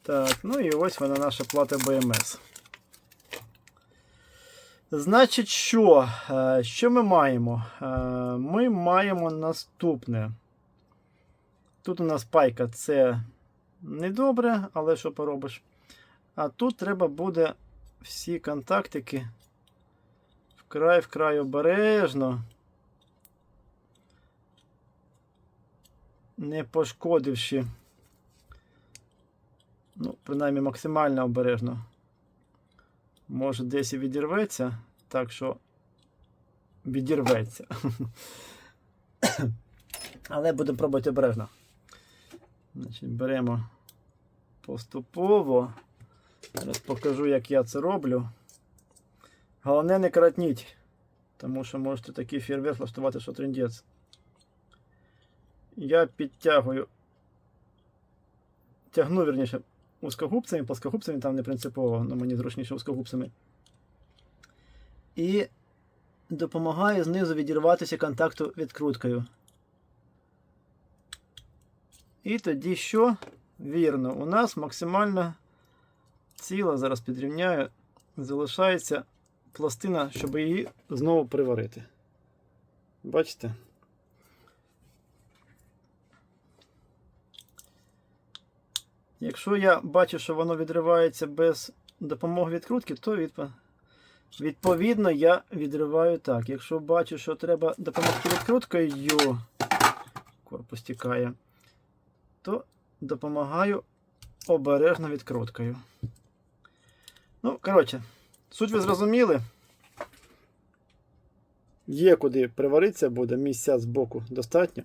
Так, ну і ось вона наша плата БМС. Значить, що? Що ми маємо? Ми маємо наступне. Тут у нас пайка, це недобре, але що поробиш? А тут треба буде всі контактики вкрай обережно, не пошкодивши, ну, принаймні максимально обережно. Може десь і відірветься, так що відірветься. Але будемо пробувати обережно. Значить, беремо поступово. Зараз покажу, як я це роблю. Головне не коротніть, тому що можете такий фейерверк влаштувати, що трындець. Я підтягую, тягну, вірніше, узкогубцями, плоскогубцями, там не принципово, але мені зручніше узкогубцями. І допомагаю знизу відірватися контакту відкруткою. І тоді що? Вірно, у нас максимально ціла, зараз підрівняю, залишається пластина, щоб її знову приварити. Бачите? Якщо я бачу, що воно відривається без допомоги відкрутки, то відповідно я відриваю так. Якщо бачу, що треба допомогти відкруткою, корпус тікає, то допомагаю обережно відкруткою. Ну, коротше, суть ви зрозуміли. Є куди приваритися буде, місця з боку достатньо.